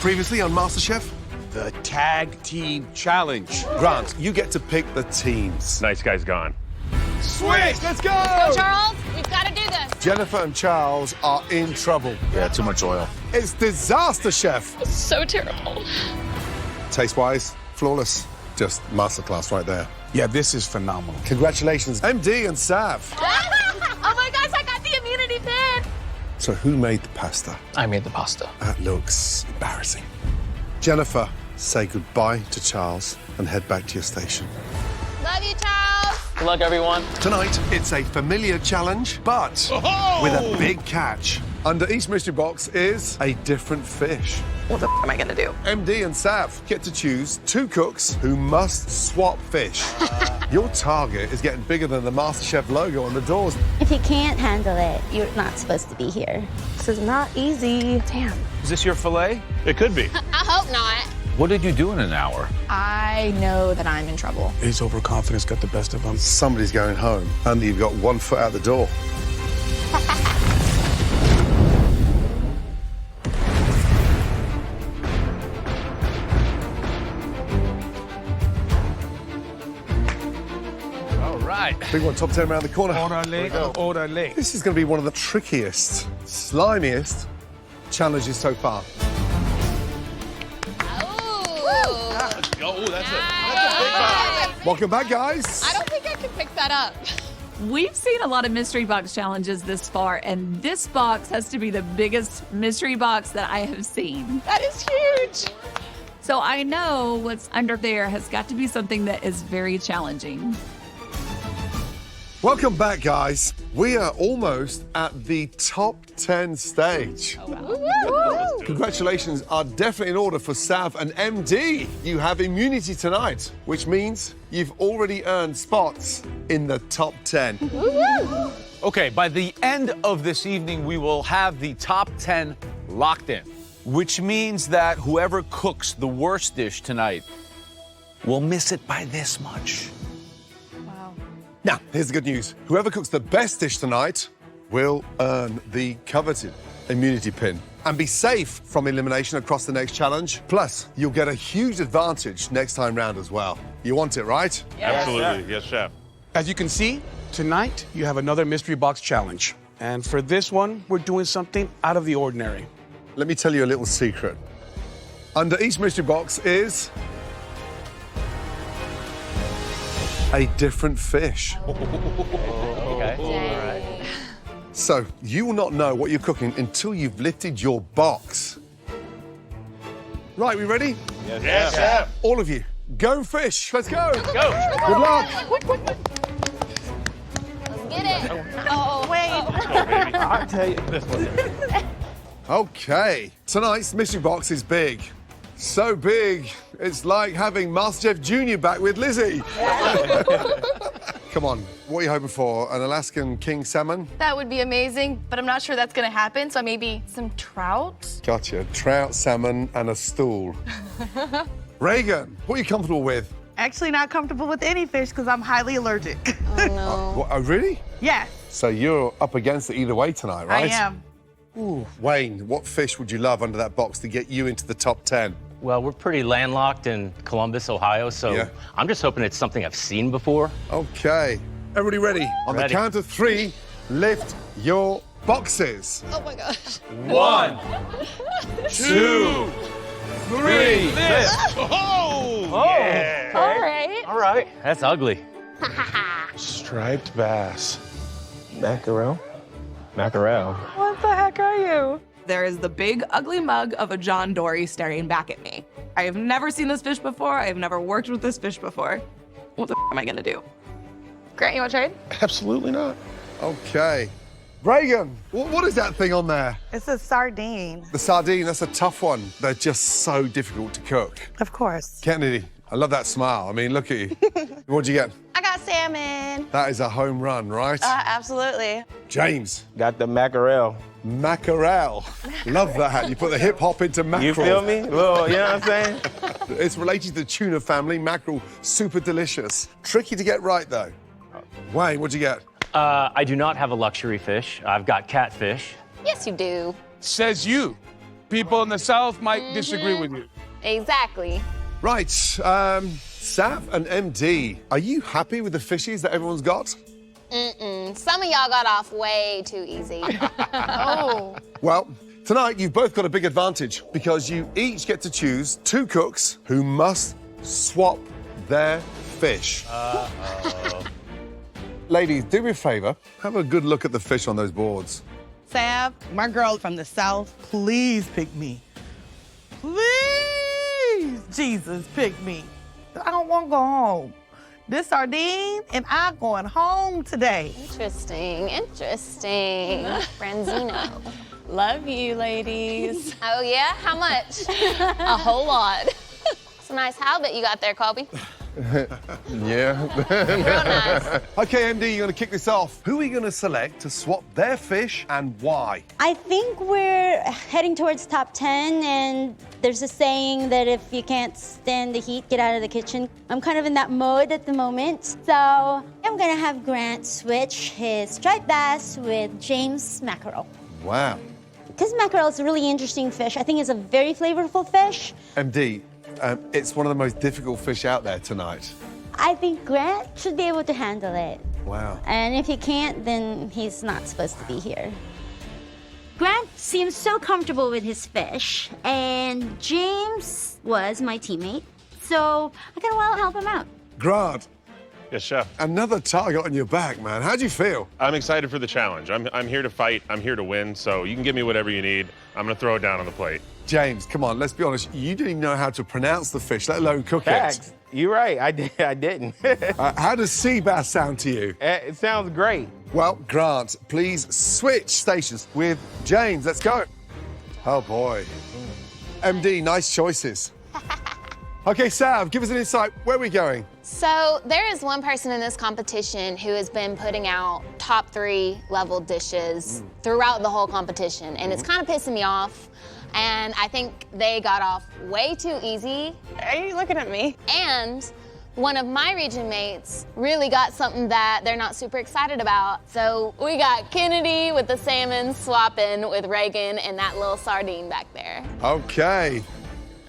Previously on MasterChef? The Tag Team Challenge. Grant, you get to pick the teams. Nice guy's gone. Switch! Let's go! Go, Charles. We've got to do this. Jennifer and Charles are in trouble. Yeah, too much oil. It's disaster, chef. So terrible. Taste-wise, flawless. Just masterclass right there. Yeah, this is phenomenal. Congratulations, MD and Sav. Oh my gosh, I got the immunity pin. So who made the pasta? I made the pasta. That looks embarrassing. Jennifer, say goodbye to Charles and head back to your station. Love you, Charles. Good luck, everyone. Tonight, it's a familiar challenge, but with a big catch. Under each mystery box is a different fish. What the am I gonna do? MD and Sav get to choose 2 cooks who must swap fish. Your target is getting bigger than the MasterChef logo on the doors. If you can't handle it, you're not supposed to be here. This is not easy. Damn. Is this your filet? It could be. I hope not. What did you do in an hour? I know that I'm in trouble. His overconfidence got the best of him. Somebody's going home, and you've got 1 foot out the door. All right. Big one, top 10 around the corner. Orderly. This is going to be one of the trickiest, slimiest challenges so far. Oh, That's a big vibe. Welcome back, guys. I don't think I can pick that up. We've seen a lot of mystery box challenges this far, and this box has to be the biggest mystery box that I have seen. That is huge. So I know what's under there has got to be something that is very challenging. Welcome back, guys. We are almost at the top 10 stage. Congratulations are definitely in order for Sav and MD. You have immunity tonight, which means you've already earned spots in the top 10. Okay, by the end of this evening, we will have the top 10 locked in, which means that whoever cooks the worst dish tonight will miss it by this much. Now, here's the good news. Whoever cooks the best dish tonight will earn the coveted immunity pin and be safe from elimination across the next challenge. Plus, you'll get a huge advantage next time round as well. You want it, right? Absolutely. Yes, chef. As you can see, tonight you have another mystery box challenge. And for this one, we're doing something out of the ordinary. Let me tell you a little secret. Under each mystery box is a different fish. Okay. All right. So you will not know what you're cooking until you've lifted your box. Right, we ready? Yes, chef. All of you, go fish. Let's go. Go. Good luck. Let's get it. Oh, wait. I'll tell you, this was Okay, tonight's mystery box is big. So big, it's like having MasterChef Junior back with Lizzie. Come on, what are you hoping for? An Alaskan king salmon? That would be amazing, but I'm not sure that's gonna happen, so maybe some trout? Gotcha. Trout, salmon, and a stool. Reagan, what are you comfortable with? Actually not comfortable with any fish because I'm highly allergic. Oh, really? Yes, So you're up against it either way tonight, right? I am. Ooh. Wayne, what fish would you love under that box to get you into the top 10? Well, we're pretty landlocked in Columbus, Ohio, so Yeah. I'm just hoping it's something I've seen before. Okay, everybody ready? On the Ready. count of 3, lift your boxes. Oh my gosh. 1, 2, 3. Oh! Yeah. All right. All right. That's ugly. striped bass. Mackerel? Mackerel. What the heck are you? There is the big, ugly mug of a John Dory staring back at me. I have never seen this fish before. I have never worked with this fish before. What the am I gonna do? Grant, you wanna trade? Absolutely not. Okay. Reagan, what is that thing on there? It's a sardine. The sardine, that's a tough one. They're just so difficult to cook. Of course. Kennedy, I love that smile. I mean, look at you. What'd you get? I got salmon. That is a home run, right? Absolutely. James, Got the mackerel. mackerel. Love that. You put the hip hop into mackerel. You feel me? Little, you know what I'm saying? It's related to the tuna family. Mackerel, super delicious. Tricky to get right, though. Wayne, what'd you get? I do not have a luxury fish. I've got catfish. Yes, you do. Says you. People in the South might disagree with you. Exactly. Right, Sav and MD, are you happy with the fishies that everyone's got? Some of y'all got off way too easy. Oh. Well, tonight you've both got a big advantage because you each get to choose 2 cooks who must swap their fish. Ladies, do me a favor. Have a good look at the fish on those boards. Sav, my girl from the South, please pick me. Please, Jesus, pick me. I don't want to go home. This sardine and I'm going home today. Interesting. Franzino. Love you, ladies. Oh, yeah? How much? A whole lot. It's a nice halibut you got there, Colby. Yeah. Real nice. Okay, MD, you're going to kick this off. Who are you going to select to swap their fish and why? I think we're heading towards top 10, and there's a saying that if you can't stand the heat, get out of the kitchen. I'm kind of in that mode at the moment, so I'm gonna have Grant switch his striped bass with James mackerel. Wow. Because mackerel is a really interesting fish. I think it's a very flavorful fish. MD, it's one of the most difficult fish out there tonight. I think Grant should be able to handle it. Wow. And if he can't, then he's not supposed to be here. Grant seems so comfortable with his fish, and James was my teammate, so I kind of want to help him out. Grant, Yes, chef. another target on your back, man. How do you feel? I'm excited for the challenge. I'm here to fight. I'm here to win. So you can give me whatever you need. I'm gonna throw it down on the plate. James, come on, let's be honest. You didn't even know how to pronounce the fish, let alone cook Facts. You're right. I didn't. it. How does sea bass sound to you? It sounds great. Well, Grant, please switch stations with James. Let's go. Oh, boy. MD, nice choices. Okay, Sav, give us an insight. Where are we going? So there is one person in this competition who has been putting out top 3 level dishes throughout the whole competition, and it's kind of pissing me off. And I think they got off way too easy. Are you looking at me? And one of my region mates really got something that they're not super excited about. So we got Kennedy with the salmon swapping with Reagan and that little sardine back there. Okay.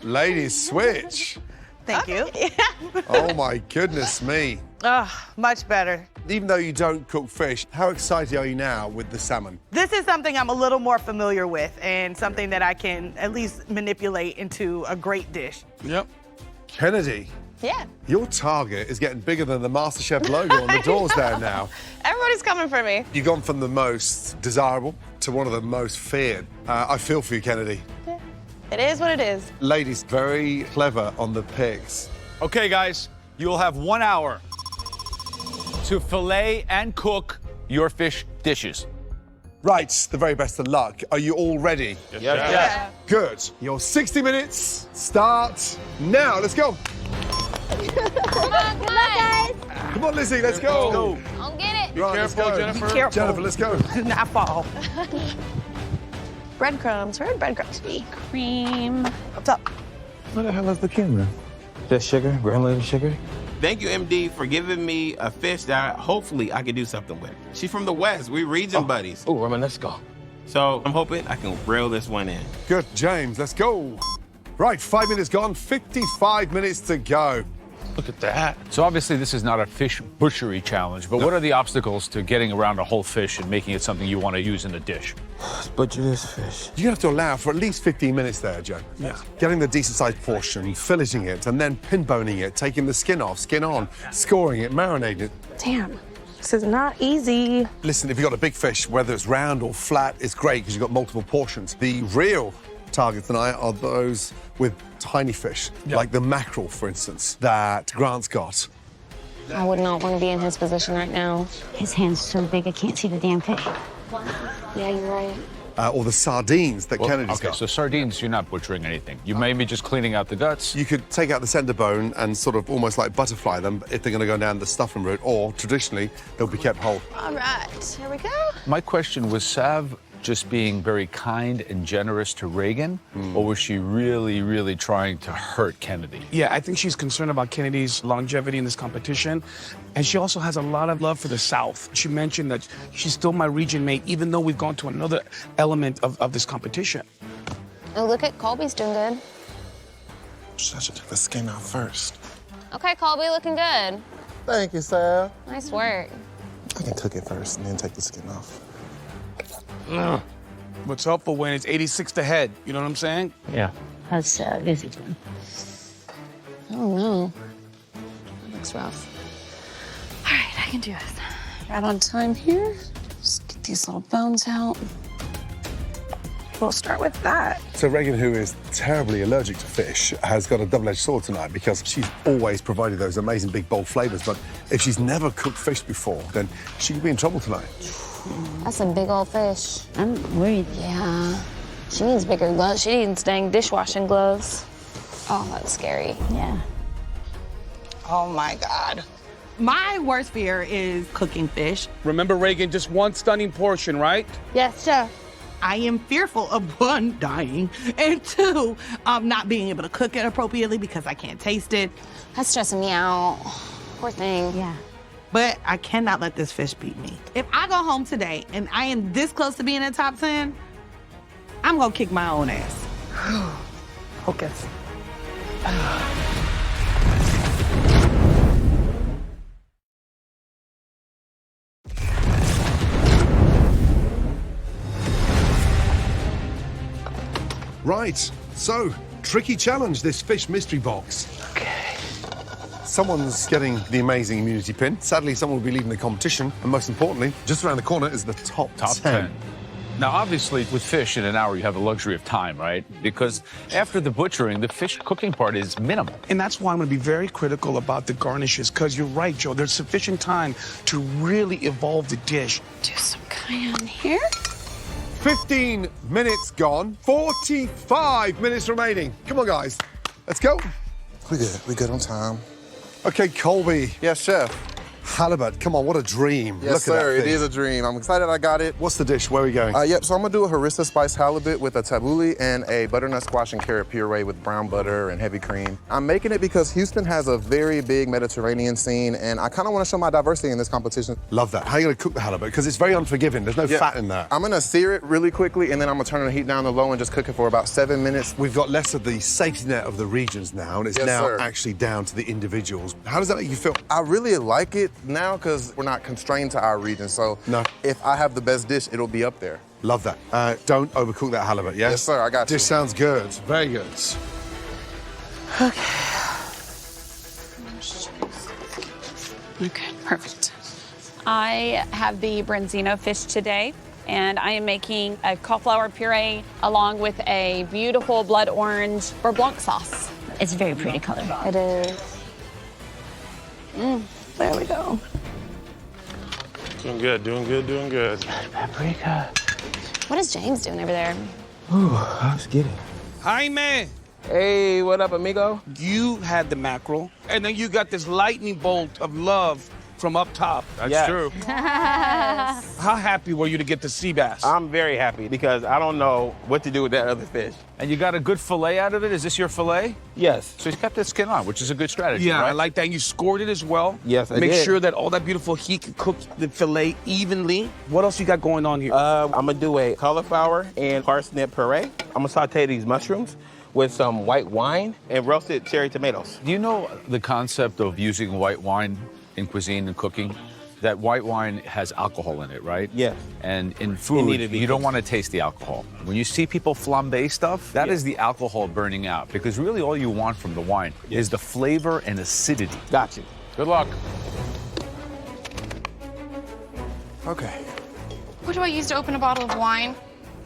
Ladies, switch. Thank you. Oh, my goodness me. Much better. Even though you don't cook fish, how excited are you now with the salmon? This is something I'm a little more familiar with and something that I can at least manipulate into a great dish. Yep. Kennedy, Yeah. your target is getting bigger than the MasterChef logo on the doors there now. Everybody's coming for me. You've gone from the most desirable to one of the most feared. I feel for you, Kennedy. It is what it is. Ladies, very clever on the picks. Okay, guys, you'll have 1 hour to fillet and cook your fish dishes. Right, the very best of luck. Are you all ready? Yes, Yep. chef. Yeah. Good. Your 60 minutes start now. Let's go. Come on, guys. Come on, Lizzie, let's go. I'll get it. Right, let's Careful, go. Jennifer. Be careful. Jennifer, let's go. Do not fall. Breadcrumbs. Where are breadcrumbs be? Cream. Up top. What the hell is the camera? Just sugar, granulated sugar. Thank you, MD, for giving me a fish that hopefully I can do something with. She's from the West. We region buddies. Oh, Roman, let's go. So I'm hoping I can reel this one in. Good, James, let's go. Right, 5 minutes gone, 55 minutes to go. Look at that. So obviously this is not a fish butchery challenge, but what are the obstacles to getting around a whole fish and making it something you want to use in a dish? Let's butcher this fish. You have to allow for at least 15 minutes there, Joe. Yeah. Getting the decent-sized portion, filleting it, and then pin-boning it, taking the skin off, skin on, scoring it, marinating it. Damn. This is not easy. Listen, if you've got a big fish, whether it's round or flat, it's great because you've got multiple portions. The real targets tonight are those with tiny fish, like the mackerel, for instance, that Grant's got. I would not want to be in his position right now. His hand's so big I can't see the damn fish. Yeah, you're right. Or the sardines that Kennedy's Okay, got. so sardines, you're not butchering anything. You may be just cleaning out the guts. You could take out the center bone and sort of almost like butterfly them if they're going to go down the stuffing route, or traditionally, they'll be kept whole. All right. Here we go. My question was Sav just being very kind and generous to Reagan, or was she really, really trying to hurt Kennedy? Yeah, I think she's concerned about Kennedy's longevity in this competition. And she also has a lot of love for the South. She mentioned that she's still my region mate, even though we've gone to another element of this competition. Oh, look at Colby's doing good. I should take the skin out first. Okay, Colby, looking good. Thank you, Sam. Nice work. I can cook it first and then take the skin off. What's helpful when it's 86 to head, you know what I'm saying? Yeah. How's Izzy doing? Oh, no. That looks rough. All right, I can do this. Right on time here. Just get these little bones out. We'll start with that. So Reagan, who is terribly allergic to fish, has got a double-edged sword tonight because she's always provided those amazing big, bold flavors. But if she's never cooked fish before, then she could be in trouble tonight. That's a big old fish. I'm worried. Yeah. She needs bigger gloves. She needs dang dishwashing gloves. Oh, that's scary. Yeah. Oh my God. My worst fear is cooking fish. Remember, Reagan, just one stunning portion, right? Yes, chef. I am fearful of one, dying, and two, not being able to cook it appropriately because I can't taste it. That's stressing me out. Poor thing. Yeah. But I cannot let this fish beat me. If I go home today and I am this close to being in top 10, I'm gonna kick my own ass. Focus. Right, so, tricky challenge, this fish mystery box. Okay. Someone's getting the amazing immunity pin. Sadly, someone will be leaving the competition. And most importantly, just around the corner is the top 10. Now, obviously, with fish in an hour, you have the luxury of time, right? Because after the butchering, the fish cooking part is minimal. And that's why I'm going to be very critical about the garnishes, because you're right, Joe. There's sufficient time to really evolve the dish. Do some cayenne here. 15 minutes gone, 45 minutes remaining. Come on, guys, let's go. We good on time. Okay, Colby. Yes, chef. Halibut, come on, what a dream. Yes, Look sir, at that it thing. is a dream. I'm excited I got it. What's the dish? Where are we going? Yep, so I'm gonna do a harissa spice halibut with a tabbouleh and a butternut squash and carrot puree with brown butter and heavy cream. I'm making it because Houston has a very big Mediterranean scene, and I kind of want to show my diversity in this competition. Love that. How are you gonna cook the halibut? Because it's very unforgiving. There's no fat in that. I'm gonna sear it really quickly, and then I'm gonna turn the heat down to low and just cook it for about 7 minutes. We've got less of the safety net of the regions now, and it's Yes, now sir. actually down to the individuals. How does that make you feel? I really like it now because we're not constrained to our region, so if I have the best dish, it'll be up there. Love that. Don't overcook that halibut, yes? Yes, sir, I got you. Dish sounds good. Very good. Okay, perfect. I have the branzino fish today, and I am making a cauliflower puree along with a beautiful blood orange beurre blanc sauce. It's a very pretty color. It is. There we go. Doing good, doing good, doing good. Paprika. What is James doing over there? Ooh, let's get it. Hi, man. Hey, what up, amigo? You had the mackerel, and then you got this lightning bolt of love from up top. That's true. How happy were you to get the sea bass? I'm very happy because I don't know what to do with that other fish. And you got a good fillet out of it? Is this your fillet? Yes. So he's kept the skin on, which is a good strategy, Yeah, right? I like that. You scored it as well. Yes, I Make did. sure that all that beautiful heat can cook the fillet evenly. What else you got going on here? I'm gonna do a cauliflower and parsnip puree. I'm gonna saute these mushrooms with some white wine and roasted cherry tomatoes. Do you know the concept of using white wine in cuisine and cooking? That white wine has alcohol in it, right? Yes. And in food, needed to be you don't cooked. want to taste the alcohol. When you see people flambe stuff, that is the alcohol burning out, because really all you want from the wine is the flavor and acidity. Got you. Good luck. Okay. What do I use to open a bottle of wine?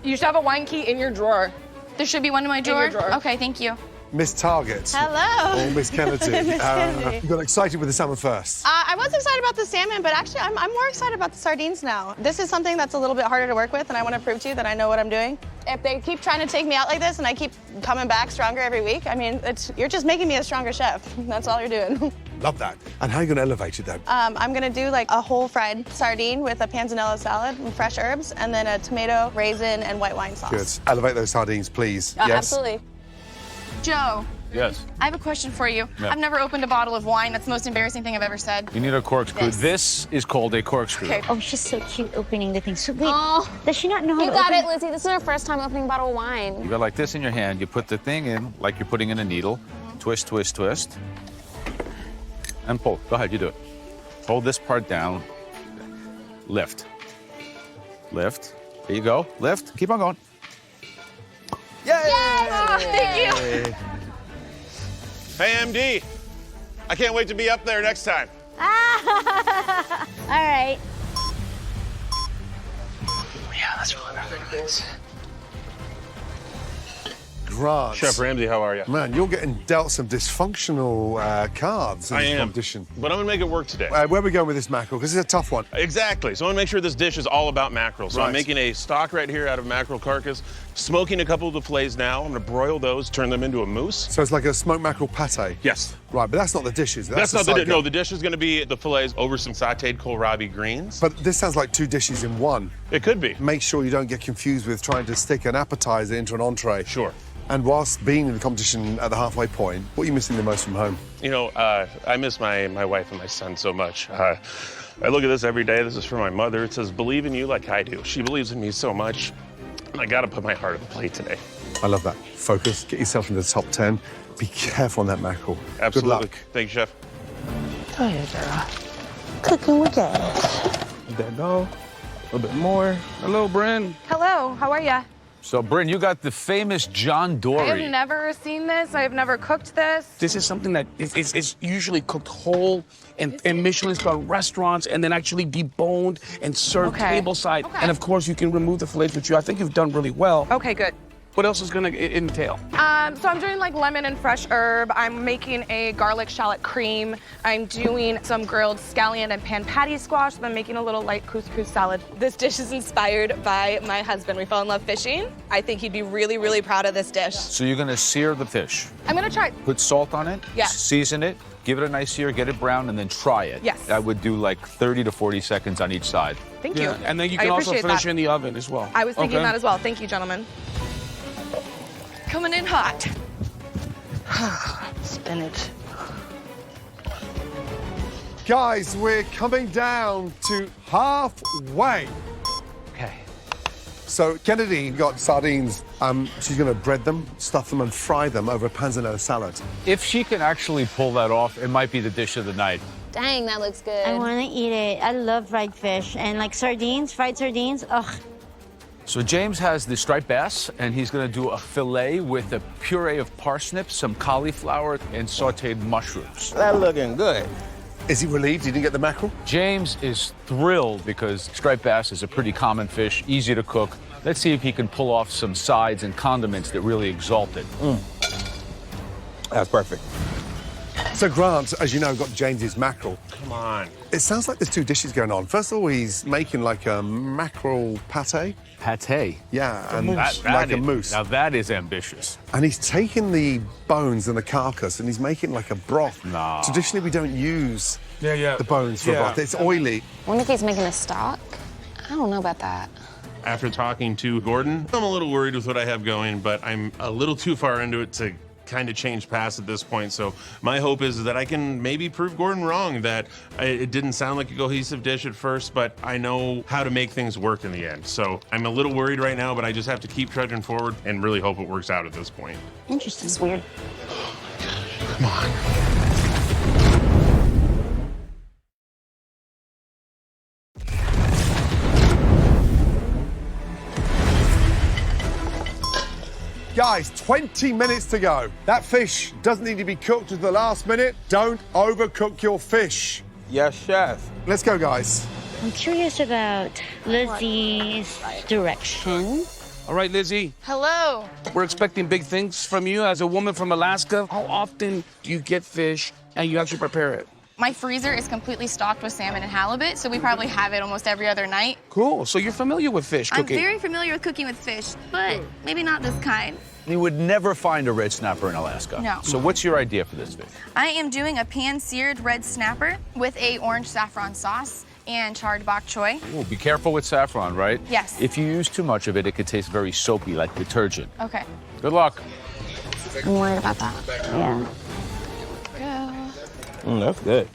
You should have a wine key in your drawer. There should be one in my drawer? your drawer. Okay, thank you. Miss Target. Hello. Or Miss Kennedy. Miss Kennedy. You got excited with the salmon first. I was excited about the salmon, but actually I'm more excited about the sardines now. This is something that's a little bit harder to work with, and I want to prove to you that I know what I'm doing. If they keep trying to take me out like this and I keep coming back stronger every week, I mean, you're just making me a stronger chef. That's all you're doing. Love that. And how are you going to elevate it then? I'm gonna do like a whole fried sardine with a panzanella salad and fresh herbs, and then a tomato, raisin, and white wine sauce. Good. Elevate those sardines, please. Absolutely. Joe, Yes. I have a question for you. Yeah. I've never opened a bottle of wine. That's the most embarrassing thing I've ever said. You need a corkscrew. This is called a corkscrew. Okay. Oh, she's so cute opening the thing. So wait, Oh, does she not know how you to got open? it, Lizzie. This is her first time opening a bottle of wine. You got like this in your hand. You put the thing in like you're putting in a needle. Twist, twist, twist. And pull. Go ahead, you do it. Hold this part down. Lift. Lift. There you go. Lift. Keep on going. Yay! Oh, thank you. Hey, MD. I can't wait to be up there next time. All right. Yeah, that's really nice. Grant. Chef Ramsay, how are you? Man, you're getting dealt some dysfunctional cards in I this am. competition. But I'm gonna make it work today. Where are we going with this mackerel? Because it's a tough one. Exactly. So I want to make sure this dish is all about mackerel. So Right. I'm making a stock right here out of mackerel carcass, smoking a couple of the fillets now. I'm gonna broil those, turn them into a mousse. So it's like a smoked mackerel pate. Yes. Right, but that's not the dishes. That's not the side dish. No, dish. the dish is gonna be the fillets over some sauteed kohlrabi greens. But this sounds like two dishes in one. It could be. Make sure you don't get confused with trying to stick an appetizer into an entree. Sure. And whilst being in the competition at the halfway point, what are you missing the most from home? You know, I miss my wife and my son so much. I look at this every day. This is for my mother. It says, believe in you like I do. She believes in me so much. And I gotta put my heart on the plate today. I love that. Focus, get yourself into the top 10. Be careful on that mackerel. Absolutely. Good luck. Thank you, Chef. Go ahead, girl. Cooking with gas. Let that go. A little bit more. Hello, Bryn. Hello, how are ya? So, Bryn, you got the famous John I Dory. have never seen this. I have never cooked this. This is something that is usually cooked whole in Michelin-star restaurants and then actually deboned and served Okay. tableside. Okay. And of course, you can remove the fillets, which I think you've done really well. Okay, good. What else is gonna entail? So I'm doing like lemon and fresh herb. I'm making a garlic shallot cream. I'm doing some grilled scallion and pan patty squash. And I'm making a little light couscous salad. This dish is inspired by my husband. We fell in love fishing. I think he'd be really, really proud of this dish. So you're gonna sear the fish. I'm gonna try. Put salt on it. Yeah. Season it. Give it a nice sear. Get it brown, and then try it. Yes. I would do like 30 to 40 seconds on each side. Thank you. And then you I can also appreciate finish that. in the oven as well. I was thinking Okay. that as well. Thank you, gentlemen. Coming in hot. Spinach. Guys, we're coming down to halfway. Okay. So Kennedy got sardines. She's going to bread them, stuff them, and fry them over a panzanella salad. If she can actually pull that off, it might be the dish of the night. Dang, that looks good. I want to eat it. I love fried fish and like sardines, fried sardines. Ugh. So James has the striped bass, and he's going to do a fillet with a puree of parsnips, some cauliflower, and sautéed mushrooms. That looking good. Is he relieved he didn't get the mackerel? James is thrilled because striped bass is a pretty common fish, easy to cook. Let's see if he can pull off some sides and condiments that really exalt it. That's perfect. So Grant, as you know, got James's mackerel. Come on. It sounds like there's two dishes going on. First of all, he's making like a mackerel pate. Pate. Yeah, and That like a is- mousse. Now that is ambitious. And he's taking the bones and the carcass and he's making like a broth. Nah. Traditionally, we don't use the bones for Yeah. broth. It's oily. I wonder if he's making a stock. I don't know about that. After talking to Gordon, I'm a little worried with what I have going, but I'm a little too far into it to kind of change paths at this point. So my hope is that I can maybe prove Gordon wrong, that it didn't sound like a cohesive dish at first, but I know how to make things work in the end. So I'm a little worried right now, but I just have to keep trudging forward and really hope it works out at this point. Interesting. It's weird. Come on. Guys, 20 minutes to go. That fish doesn't need to be cooked to the last minute. Don't overcook your fish. Yes, chef. Let's go, guys. I'm curious about Lizzie's direction. All right, Lizzie. Hello. We're expecting big things from you as a woman from Alaska. How often do you get fish and you actually prepare it? My freezer is completely stocked with salmon and halibut, so we probably have it almost every other night. Cool. So you're familiar with fish I'm cooking. very familiar with cooking with fish, but maybe not this kind. You would never find a red snapper in Alaska. No. So what's your idea for this fish? I am doing a pan-seared red snapper with a orange saffron sauce and charred bok choy. Ooh, be careful with saffron, right? Yes. If you use too much of it, it could taste very soapy, like detergent. Okay. Good luck. I'm worried about that. Yeah. That's good.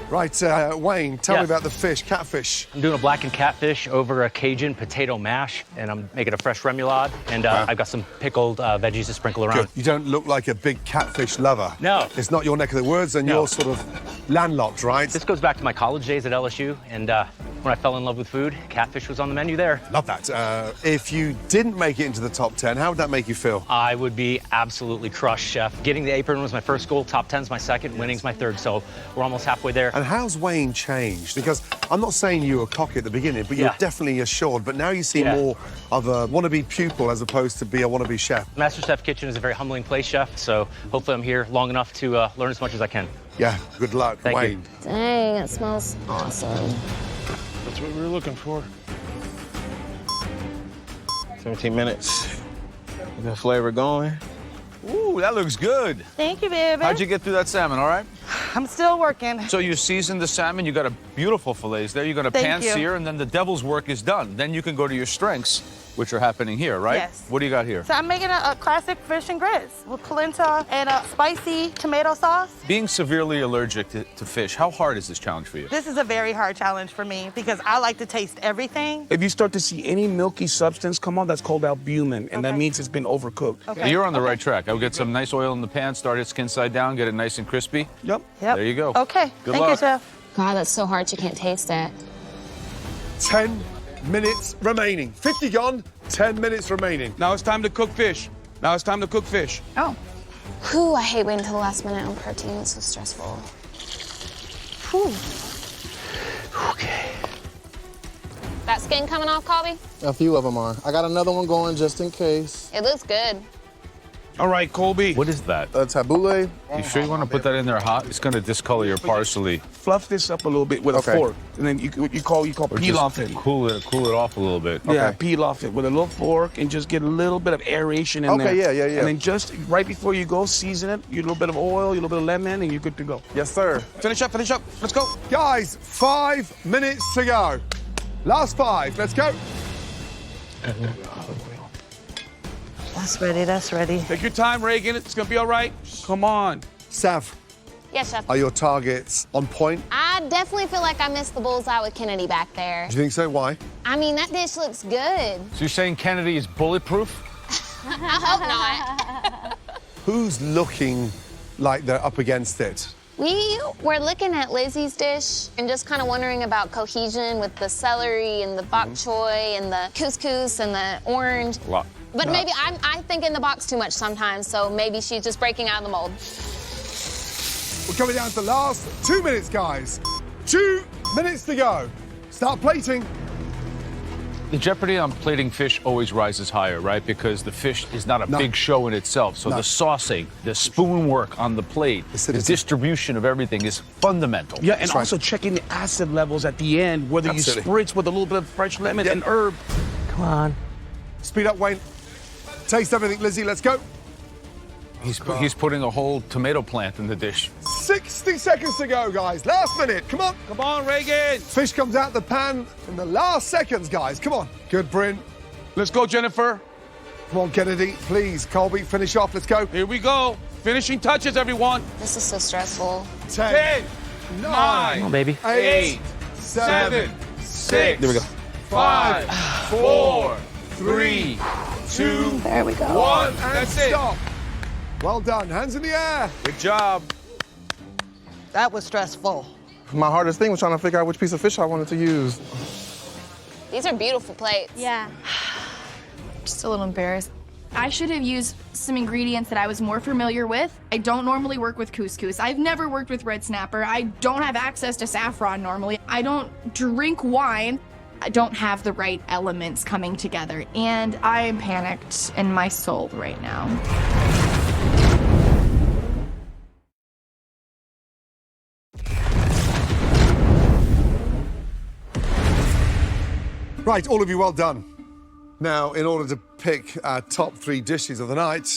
Right, Wayne, tell me Yes. about the fish, catfish. I'm doing a blackened catfish over a Cajun potato mash, and I'm making a fresh remoulade, and I've got some pickled veggies to sprinkle around. Good. You don't look like a big catfish lover. No. It's not your neck of the woods, and No. you're sort of landlocked, right? This goes back to my college days at LSU, and when I fell in love with food, catfish was on the menu there. Love that. If you didn't make it into the top 10, how would that make you feel? I would be absolutely crushed, chef. Getting the apron was my first goal, top 10's my second, winning's my third, so we're almost halfway there. And how's Wayne changed? Because I'm not saying you were cocky at the beginning, but you're definitely assured. But now you seem more of a wannabe pupil as opposed to be a wannabe chef. MasterChef Kitchen is a very humbling place, chef, so hopefully I'm here long enough to learn as much as I can. Yeah, good luck, Thank Wayne. you. Dang, it smells awesome. That's what we were looking for. 17 minutes. Get the flavor going. Ooh, that looks good. Thank you, baby. How'd you get through that salmon, all right? I'm still working. So you seasoned the salmon, you got a beautiful fillets there, you're gonna Thank pan you. sear, and then the devil's work is done. Then you can go to your strengths, which are happening here, right? Yes. What do you got here? So I'm making a classic fish and grits with polenta and a spicy tomato sauce. Being severely allergic to fish, how hard is this challenge for you? This is a very hard challenge for me because I like to taste everything. If you start to see any milky substance come on, that's called albumin, and that means it's been overcooked. Okay. You're on the right track. I'll get some nice oil in the pan, start it skin side down, get it nice and crispy. Yep. Yep. There you go. Okay. Good Thank you, luck. chef. God, that's so hard you can't taste it. 10 minutes remaining. 50 gone, 10 minutes remaining. Now it's time to cook fish. Now it's time to cook fish. Oh. Whew, I hate waiting until the last minute on protein. It's so stressful. Whew. Okay. That skin coming off, Colby? A few of them are. I got another one going just in case. It looks good. All right, Colby. What is that? Tabbouleh. You sure you want to put that in there hot? It's gonna discolor your parsley. Fluff this up a little bit with a fork, and then you call Or peel off just it. cool it off a little bit. Yeah, peel off it with a little fork and just get a little bit of aeration in there. Okay, yeah. And then just right before you go, season it. You a little bit of oil, a little bit of lemon, and you're good to go. Yes, sir. Finish up. Let's go. Guys, 5 minutes to go. Last 5, let's go. That's ready. Take your time, Reagan. It's gonna be all right. Come on. Sav, Yes, chef. are your targets on point? I definitely feel like I missed the bullseye with Kennedy back there. Do you think so? Why? I mean, that dish looks good. So you're saying Kennedy is bulletproof? I hope not. Who's looking like they're up against it? We were looking at Lizzie's dish and just kind of wondering about cohesion with the celery and the bok choy and the couscous and the orange. A lot. But maybe I think in the box too much sometimes, so maybe she's just breaking out of the mold. We're coming down to the last 2 minutes, guys. 2 minutes to go. Start plating. The jeopardy on plating fish always rises higher, right? Because the fish is not a big show in itself. So the saucing, the spoon work on the plate, the distribution of everything is fundamental. Yeah, and also checking the acid levels at the end, whether Absolutely. you spritz with a little bit of fresh lemon and herb. Come on. Speed up, Wayne. Taste everything, Lizzie. Let's go. He's putting a whole tomato plant in the dish. 60 seconds to go, guys. Last minute. Come on. Come on, Reagan. Fish comes out the pan in the last seconds, guys. Come on. Good, Bryn. Let's go, Jennifer. Come on, Kennedy. Please, Colby, finish off. Let's go. Here we go. Finishing touches, everyone. This is so stressful. 10, 9, Come on, baby. 8, 7, 6, There we go. 5, 4, 3, 2, There we go. 1, and That's it. stop. Well done. Hands in the air. Good job. That was stressful. My hardest thing was trying to figure out which piece of fish I wanted to use. These are beautiful plates. Yeah. Just a little embarrassed. I should have used some ingredients that I was more familiar with. I don't normally work with couscous. I've never worked with red snapper. I don't have access to saffron normally. I don't drink wine. I don't have the right elements coming together. And I am panicked in my soul right now. Right, all of you, well done. Now, in order to pick our top 3 dishes of the night,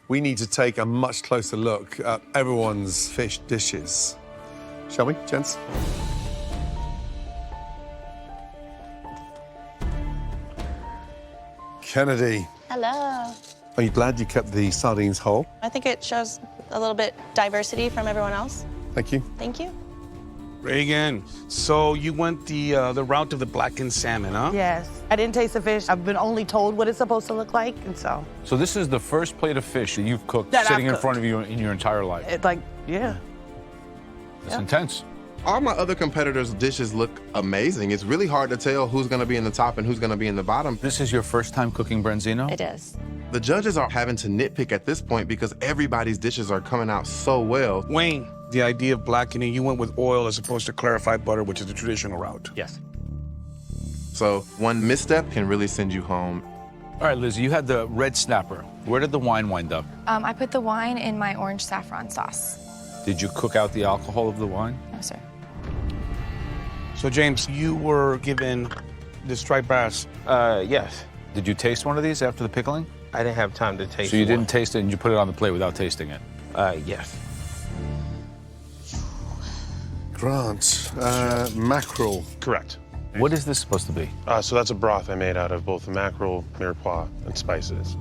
we need to take a much closer look at everyone's fish dishes. Shall we, gents? Kennedy. Hello. Are you glad you kept the sardines whole? I think it shows a little bit diversity from everyone else. Thank you. Thank you. Reagan, so you went the route of the blackened salmon, huh? Yes. I didn't taste the fish. I've been only told what it's supposed to look like, and so. So this is the first plate of fish that you've cooked That I've sitting in cooked. front of you in your entire life. Yeah. It's intense. All my other competitors' dishes look amazing. It's really hard to tell who's gonna be in the top and who's gonna be in the bottom. This is your first time cooking branzino? It is. The judges are having to nitpick at this point because everybody's dishes are coming out so well. Wayne, the idea of blackening, you went with oil as opposed to clarified butter, which is the traditional route. Yes. So one misstep can really send you home. All right, Lizzie, you had the red snapper. Where did the wine wind up? I put the wine in my orange saffron sauce. Did you cook out the alcohol of the wine? No, sir. So, James, you were given the striped bass. Yes. Did you taste one of these after the pickling? I didn't have time to taste So you one. didn't taste it and you put it on the plate without tasting it? Yes. Grant, mackerel. Correct. What is this supposed to be? So that's a broth I made out of both mackerel, mirepoix, and spices.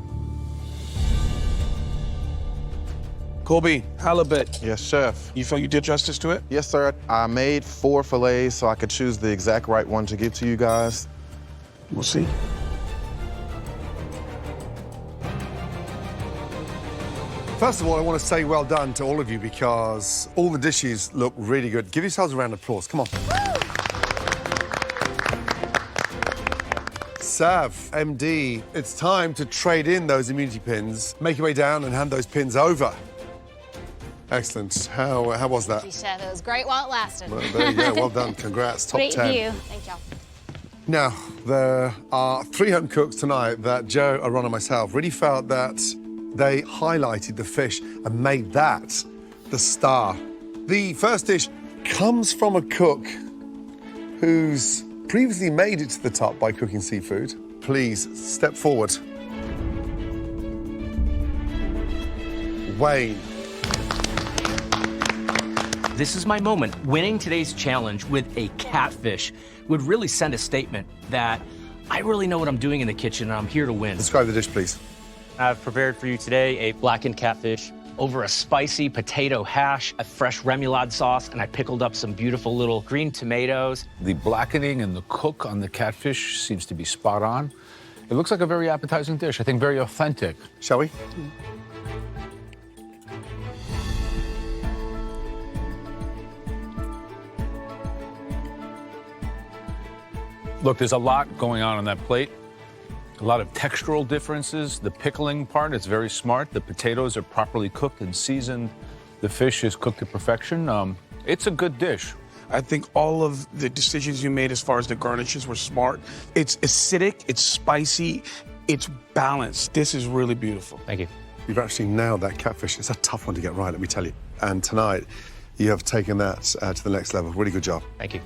Colby, halibut. Yes, chef. You feel you did justice to it? Yes, sir. I made 4 fillets so I could choose the exact right one to give to you guys. We'll see. First of all, I want to say well done to all of you because all the dishes look really good. Give yourselves a round of applause. Come on. Sav, MD, it's time to trade in those immunity pins. Make your way down and hand those pins over. Excellent. How was that? Chef, it was great while it lasted. Well, there you go. Well done. Congrats. Top Great 10. view. Thank y'all. Now, there are 3 home cooks tonight that Joe, Aaron, and myself really felt that they highlighted the fish and made that the star. The first dish comes from a cook who's previously made it to the top by cooking seafood. Please step forward. Wayne. This is my moment. Winning today's challenge with a catfish would really send a statement that I really know what I'm doing in the kitchen and I'm here to win. Describe the dish, please. I've prepared for you today a blackened catfish over a spicy potato hash, a fresh remoulade sauce, and I pickled up some beautiful little green tomatoes. The blackening and the cook on the catfish seems to be spot on. It looks like a very appetizing dish. I think very authentic. Shall we? Look, there's a lot going on that plate. A lot of textural differences. The pickling part is very smart. The potatoes are properly cooked and seasoned. The fish is cooked to perfection. It's a good dish. I think all of the decisions you made as far as the garnishes were smart. It's acidic, it's spicy, it's balanced. This is really beautiful. Thank you. You've actually nailed that catfish. It's a tough one to get right, let me tell you. And tonight, you have taken that to the next level. Really good job. Thank you.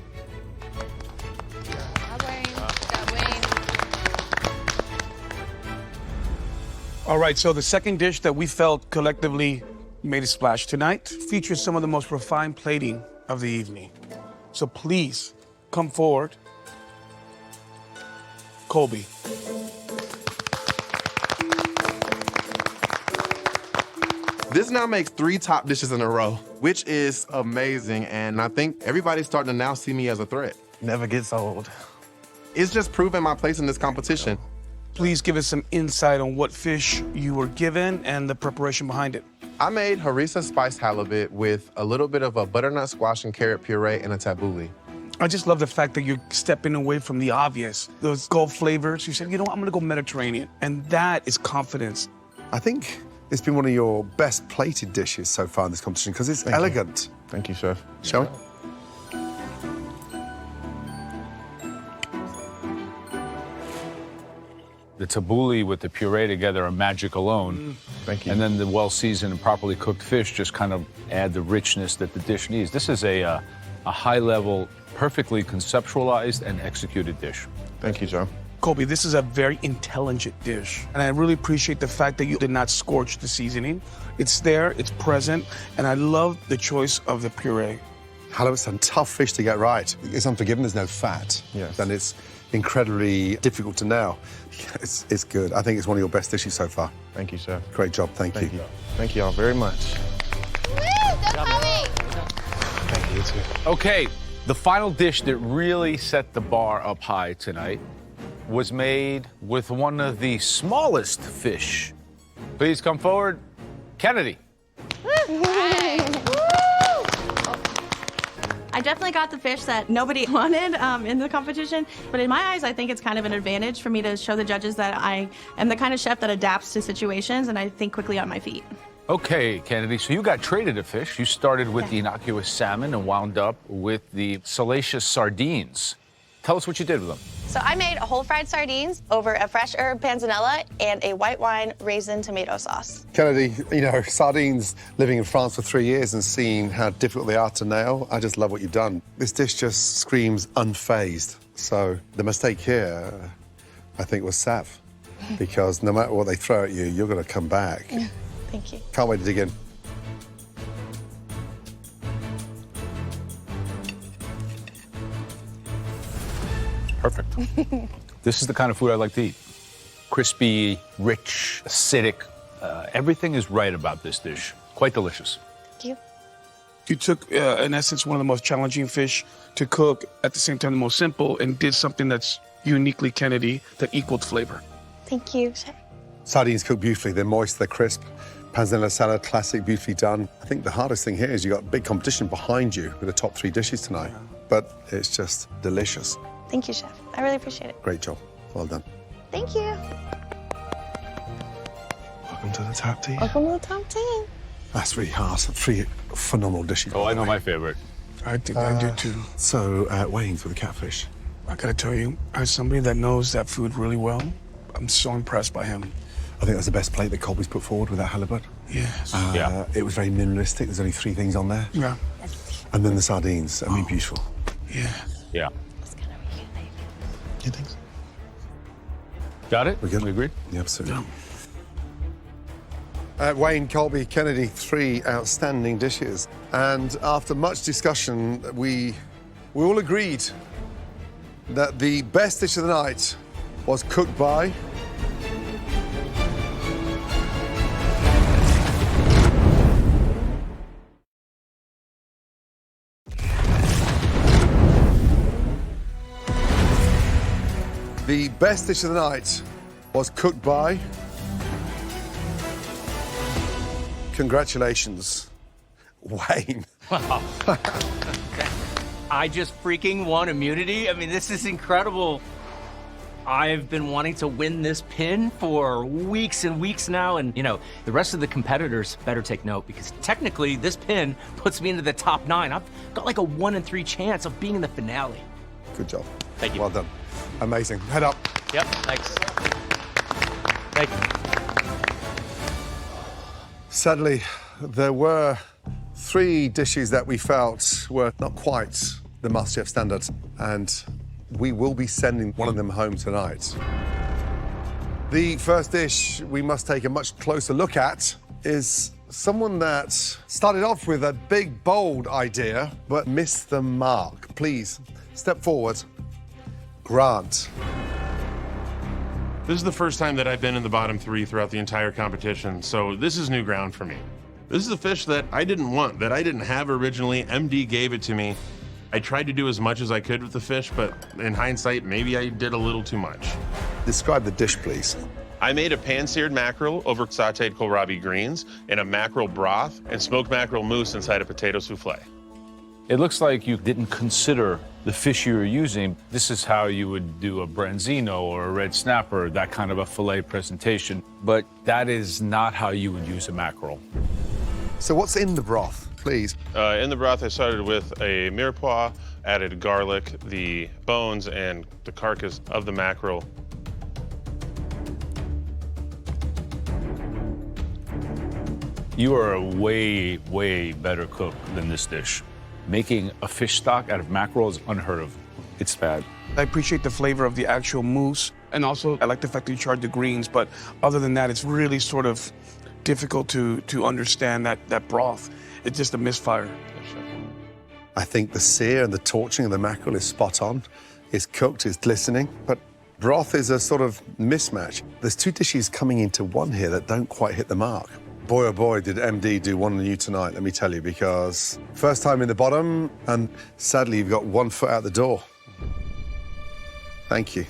All right, so the second dish that we felt collectively made a splash tonight features some of the most refined plating of the evening. So please come forward. Colby. This now makes 3 top dishes in a row, which is amazing. And I think everybody's starting to now see me as a threat. Never gets old. It's just proving my place in this competition. Please give us some insight on what fish you were given and the preparation behind it. I made harissa spiced halibut with a little bit of a butternut squash and carrot puree and a tabbouleh. I just love the fact that you're stepping away from the obvious, those Gulf flavors. You said, you know what, I'm gonna go Mediterranean. And that is confidence. I think it's been one of your best plated dishes so far in this competition because it's elegant. Thank you, chef. Shall we? The tabbouleh with the puree together are magic alone. Thank you. And then the well-seasoned and properly cooked fish just kind of add the richness that the dish needs. This is a high-level, perfectly conceptualized and executed dish. Thank you, Joe. Colby, this is a very intelligent dish. And I really appreciate the fact that you did not scorch the seasoning. It's there, it's present, and I love the choice of the puree. Halibut's a tough fish to get right. It's unforgiving, there's no fat. Yes. And it's incredibly difficult to nail. It's good. I think it's one of your best dishes so far. Thank you, Chef. Great job. Thank you. Thank you all very much. Thank you, too. Okay, the final dish that really set the bar up high tonight was made with one of the smallest fish. Please come forward, Kennedy. I definitely got the fish that nobody wanted in the competition, but in my eyes, I think it's kind of an advantage for me to show the judges that I am the kind of chef that adapts to situations and I think quickly on my feet. Okay, Kennedy, so you got traded a fish. You started with the innocuous salmon and wound up with the salacious sardines. Tell us what you did with them. So I made whole fried sardines over a fresh herb panzanella and a white wine raisin tomato sauce. Kennedy, you know, sardines, living in France for 3 years and seeing how difficult they are to nail, I just love what you've done. This dish just screams unfazed. So the mistake here, I think, was Sav. Because no matter what they throw at you, you're going to come back. Thank you. Can't wait to dig in. Perfect. This is the kind of food I like to eat. Crispy, rich, acidic. Everything is right about this dish. Quite delicious. Thank you. You took, in essence, one of the most challenging fish to cook, at the same time the most simple, and did something that's uniquely Kennedy that equaled flavor. Thank you, Chef. Sardines cook beautifully. They're moist, they're crisp. Panzanella salad, classic, beautifully done. I think the hardest thing here is you've got big competition behind you with the top 3 dishes tonight. But it's just delicious. Thank you, Chef. I really appreciate it. Great job. Well done. Thank you. Welcome to the top 10. Welcome to the top 10. That's really hard. 3 phenomenal dishes. Oh, I know my favorite. I think I do too. So, Wayne's with the catfish. I gotta tell you, as somebody that knows that food really well, I'm so impressed by him. I think that's the best plate that Colby's put forward with that halibut. Yes. Yeah. It was very minimalistic. There's only 3 things on there. Yeah. And then the sardines. I mean, beautiful. Yeah. Yeah. You think so? Got it? We good? We agreed? Yeah, absolutely. Wayne, Colby, Kennedy, 3 outstanding dishes. And after much discussion, we all agreed that the best dish of the night was cooked by the best dish of the night was cooked by. Congratulations, Wayne. Wow. I just freaking won immunity. I mean, this is incredible. I've been wanting to win this pin for weeks and weeks now, and, you know, the rest of the competitors better take note, because technically this pin puts me into the top 9. I've got like a 1 in 3 chance of being in the finale. Good job. Thank you. Well done. Amazing. Head up. Yep, thanks. Thank you. Sadly, there were 3 dishes that we felt were not quite the MasterChef standards, and we will be sending one of them home tonight. The first dish we must take a much closer look at is someone that started off with a big, bold idea, but missed the mark. Please, step forward. Grant. This is the first time that I've been in the bottom 3 throughout the entire competition, so this is new ground for me. This is a fish that I didn't want, that I didn't have originally. MD gave it to me. I tried to do as much as I could with the fish, but in hindsight, maybe I did a little too much. Describe the dish, please. I made a pan-seared mackerel over sauteed kohlrabi greens in a mackerel broth and smoked mackerel mousse inside a potato souffle. It looks like you didn't consider the fish you were using. This is how you would do a branzino or a red snapper, that kind of a fillet presentation. But that is not how you would use a mackerel. So what's in the broth, please? In the broth, I started with a mirepoix, added garlic, the bones, and the carcass of the mackerel. You are a way, way better cook than this dish. Making a fish stock out of mackerel is unheard of. It's bad. I appreciate the flavor of the actual mousse, and also I like the fact that you charred the greens, but other than that, it's really sort of difficult to understand that broth. It's just a misfire. I think the sear and the torching of the mackerel is spot on. It's cooked, it's glistening, but broth is a sort of mismatch. There's two dishes coming into one here that don't quite hit the mark. Boy, oh boy, did MD do one on you tonight, let me tell you, because first time in the bottom, and sadly, you've got 1 foot out the door. Thank you.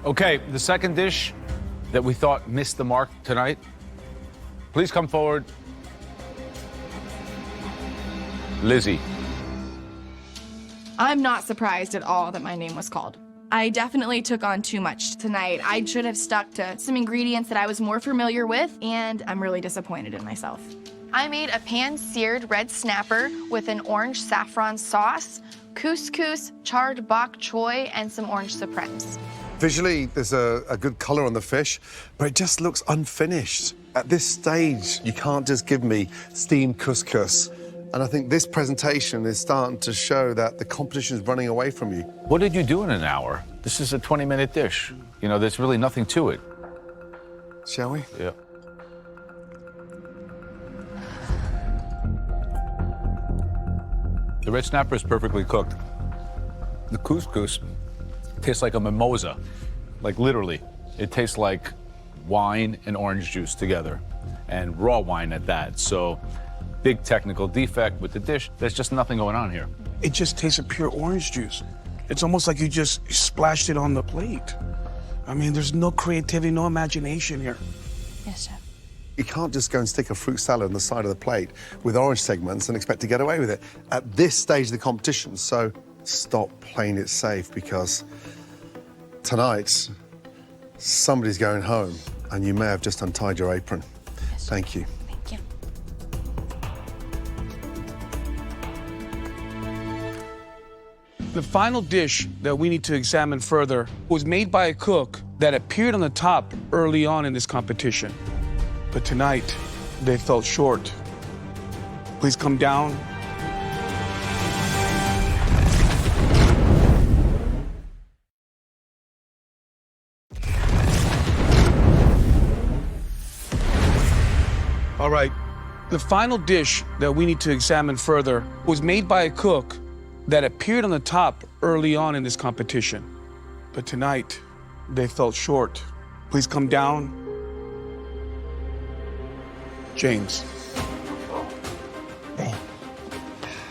Okay, the second dish that we thought missed the mark tonight. Please come forward. Lizzie. I'm not surprised at all that my name was called. I definitely took on too much tonight. I should have stuck to some ingredients that I was more familiar with, and I'm really disappointed in myself. I made a pan-seared red snapper with an orange saffron sauce, couscous, charred bok choy, and some orange supremes. Visually, there's a good color on the fish, but it just looks unfinished. At this stage, you can't just give me steamed couscous. And I think this presentation is starting to show that the competition is running away from you. What did you do in an hour? This is a 20-minute dish. You know, there's really nothing to it. Shall we? Yeah. The red snapper is perfectly cooked. The couscous tastes like a mimosa, like literally. It tastes like wine and orange juice together, and raw wine at that. So, big technical defect with the dish. There's just nothing going on here. It just tastes of pure orange juice. It's almost like you just splashed it on the plate. I mean, there's no creativity, no imagination here. Yes, chef. You can't just go and stick a fruit salad on the side of the plate with orange segments and expect to get away with it at this stage of the competition. So stop playing it safe, because tonight, somebody's going home and you may have just untied your apron. Yes, thank you. Thank you. The final dish that we need to examine further was made by a cook that appeared on the top early on in this competition. But tonight, they fell short. Please come down. All right, the final dish that we need to examine further was made by a cook that appeared on the top early on in this competition. But tonight, they fell short. Please come down. James.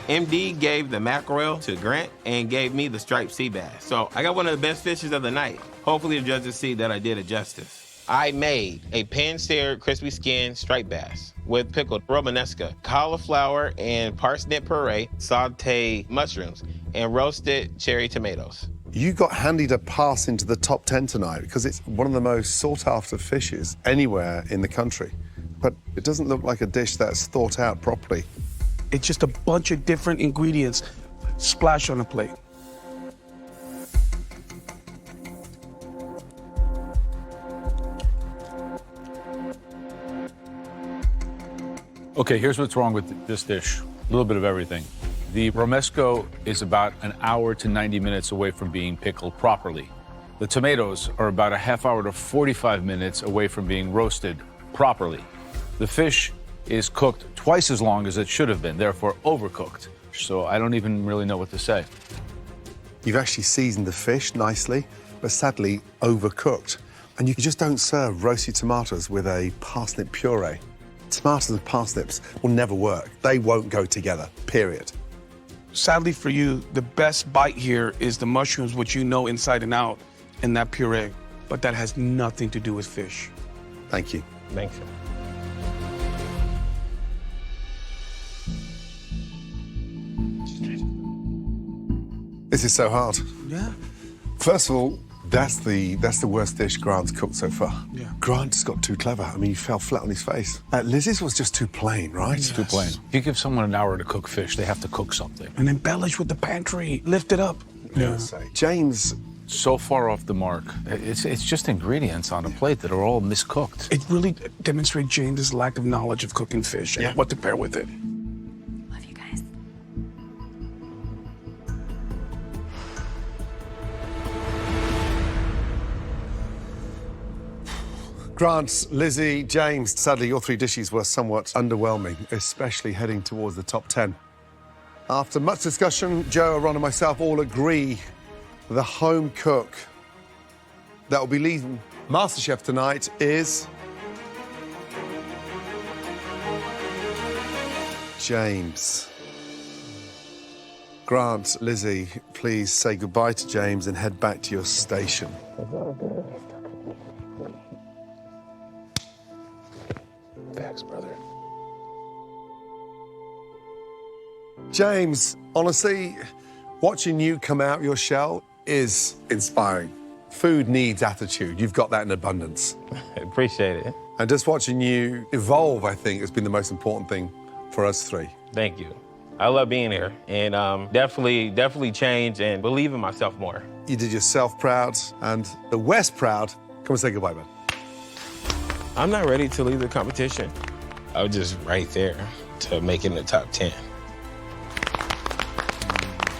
MD gave the mackerel to Grant and gave me the striped sea bass. So I got one of the best fishes of the night. Hopefully the judges see that I did it justice. I made a pan-seared, crispy skin striped bass with pickled Romanesca, cauliflower and parsnip puree, sauteed mushrooms, and roasted cherry tomatoes. You got handed a pass into the top 10 tonight because it's one of the most sought-after fishes anywhere in the country. But it doesn't look like a dish that's thought out properly. It's just a bunch of different ingredients splashed on a plate. Okay, here's what's wrong with this dish. A little bit of everything. The romesco is about an hour to 90 minutes away from being pickled properly. The tomatoes are about a half hour to 45 minutes away from being roasted properly. The fish is cooked twice as long as it should have been, therefore overcooked. So I don't even really know what to say. You've actually seasoned the fish nicely, but sadly overcooked. And you just don't serve roasted tomatoes with a parsnip puree. Tomatoes and parsnips will never work. They won't go together, period. Sadly for you, the best bite here is the mushrooms, which you know inside and out, in that puree. But that has nothing to do with fish. Thank you. Thanks. This is so hard. Yeah. First of all, that's the worst dish Grant's cooked so far. Yeah. Grant just got too clever. I mean, he fell flat on his face. Lizzie's was just too plain, right? It's too plain. If you give someone an hour to cook fish, they have to cook something. And embellish with the pantry. Lift it up. Yeah. James. So far off the mark. It's just ingredients on a plate that are all miscooked. It really demonstrates James' lack of knowledge of cooking fish and what to pair with it. Love you guys. Grant, Lizzie, James, sadly, your 3 dishes were somewhat underwhelming, especially heading towards the top 10. After much discussion, Joe, Ron and myself all agree the home cook that will be leading MasterChef tonight is James. Grant, Lizzie, please say goodbye to James and head back to your station. Thanks, brother. James, honestly, watching you come out your shell is inspiring. Food needs attitude. You've got that in abundance. Appreciate it. And just watching you evolve, I think, has been the most important thing for us 3. Thank you. I love being here, and definitely change and believe in myself more. You did yourself proud and the West proud. Come and say goodbye, man. I'm not ready to leave the competition. I was just right there to make it in the top 10.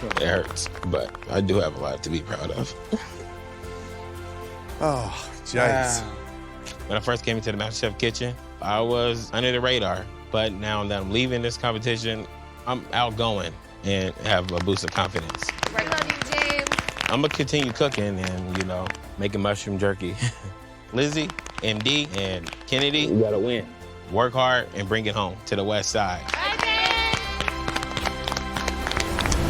It hurts, but I do have a lot to be proud of. Oh, James. When I first came into the MasterChef kitchen, I was under the radar. But now that I'm leaving this competition, I'm outgoing and have a boost of confidence. I love you, James. I'm gonna continue cooking and, making mushroom jerky. Lizzie, MD, and Kennedy, you gotta win. Work hard and bring it home to the West Side.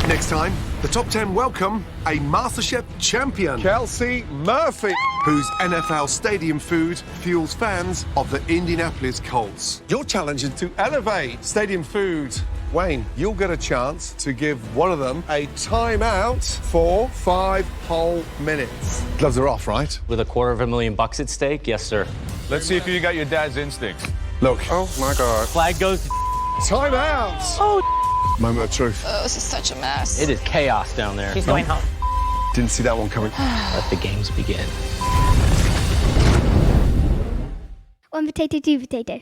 Next time, the top 10 welcome a MasterChef champion, Kelsey Murphy, whose NFL stadium food fuels fans of the Indianapolis Colts. Your challenge is to elevate stadium food. Wayne, you'll get a chance to give one of them a timeout for 5 whole minutes. Gloves are off, right? With $250,000 at stake, yes, sir. Let's see if you got your dad's instincts. Look. Oh, my God. Flag goes to Timeout! Oh, moment of truth. Oh, this is such a mess. it is chaos down there. He's going home. Didn't see that one coming. Let the games begin. One potato, 2 potato.